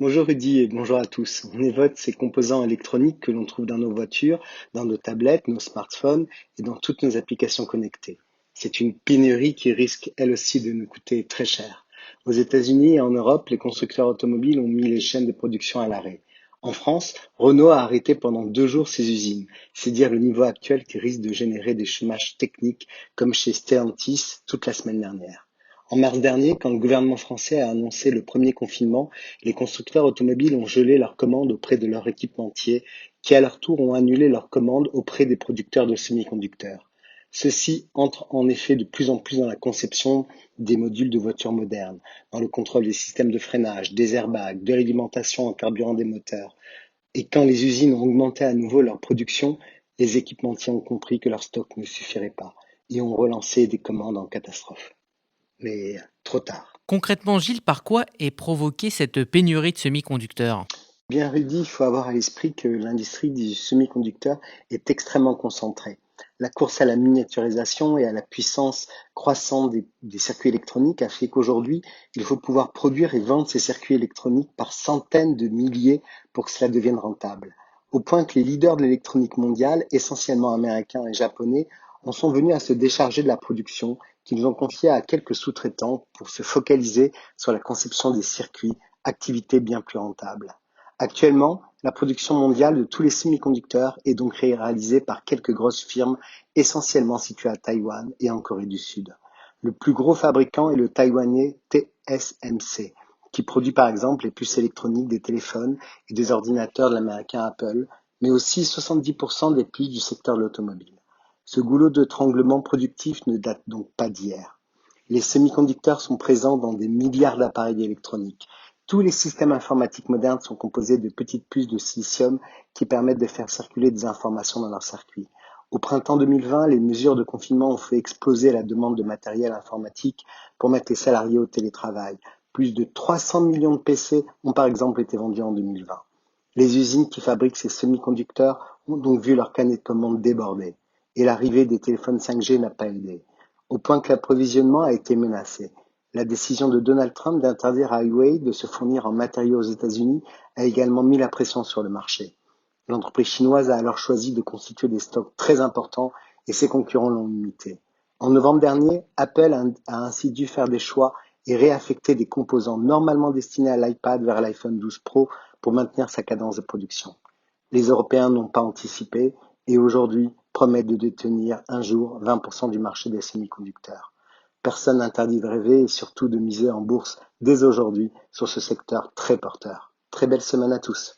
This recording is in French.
Bonjour Rudy et bonjour à tous. On évoque ces composants électroniques que l'on trouve dans nos voitures, dans nos tablettes, nos smartphones et dans toutes nos applications connectées. C'est une pénurie qui risque elle aussi de nous coûter très cher. Aux États-Unis et en Europe, les constructeurs automobiles ont mis les chaînes de production à l'arrêt. En France, Renault a arrêté pendant 2 jours ses usines. C'est dire le niveau actuel qui risque de générer des chômages techniques comme chez Stellantis toute la semaine dernière. En mars dernier, quand le gouvernement français a annoncé le premier confinement, les constructeurs automobiles ont gelé leurs commandes auprès de leurs équipementiers, qui à leur tour ont annulé leurs commandes auprès des producteurs de semi-conducteurs. Ceux-ci entrent en effet de plus en plus dans la conception des modules de voitures modernes, dans le contrôle des systèmes de freinage, des airbags, de l'alimentation en carburant des moteurs. Et quand les usines ont augmenté à nouveau leur production, les équipementiers ont compris que leur stock ne suffirait pas et ont relancé des commandes en catastrophe. Mais trop tard. Concrètement, Gilles, par quoi est provoquée cette pénurie de semi-conducteurs? Bien Rudy, il faut avoir à l'esprit que l'industrie du semi-conducteur est extrêmement concentrée. La course à la miniaturisation et à la puissance croissante des circuits électroniques a fait qu'aujourd'hui, il faut pouvoir produire et vendre ces circuits électroniques par centaines de milliers pour que cela devienne rentable. Au point que les leaders de l'électronique mondiale, essentiellement américains et japonais, en sont venus à se décharger de la production qu'ils ont confiée à quelques sous-traitants pour se focaliser sur la conception des circuits, activité bien plus rentable. Actuellement, la production mondiale de tous les semi-conducteurs est donc réalisée par quelques grosses firmes essentiellement situées à Taïwan et en Corée du Sud. Le plus gros fabricant est le taïwanais TSMC, qui produit par exemple les puces électroniques des téléphones et des ordinateurs de l'américain Apple, mais aussi 70% des puces du secteur de l'automobile. Ce goulot d'étranglement productif ne date donc pas d'hier. Les semi-conducteurs sont présents dans des milliards d'appareils électroniques. Tous les systèmes informatiques modernes sont composés de petites puces de silicium qui permettent de faire circuler des informations dans leurs circuits. Au printemps 2020, les mesures de confinement ont fait exploser la demande de matériel informatique pour mettre les salariés au télétravail. Plus de 300 millions de PC ont par exemple été vendus en 2020. Les usines qui fabriquent ces semi-conducteurs ont donc vu leur carnet de commandes déborder. Et l'arrivée des téléphones 5G n'a pas aidé, au point que l'approvisionnement a été menacé. La décision de Donald Trump d'interdire à Huawei de se fournir en matériaux aux États-Unis a également mis la pression sur le marché. L'entreprise chinoise a alors choisi de constituer des stocks très importants et ses concurrents l'ont imité. En novembre dernier, Apple a ainsi dû faire des choix et réaffecter des composants normalement destinés à l'iPad vers l'iPhone 12 Pro pour maintenir sa cadence de production. Les Européens n'ont pas anticipé et aujourd'hui promettent de détenir un jour 20% du marché des semi-conducteurs. Personne n'interdit de rêver et surtout de miser en bourse dès aujourd'hui sur ce secteur très porteur. Très belle semaine à tous.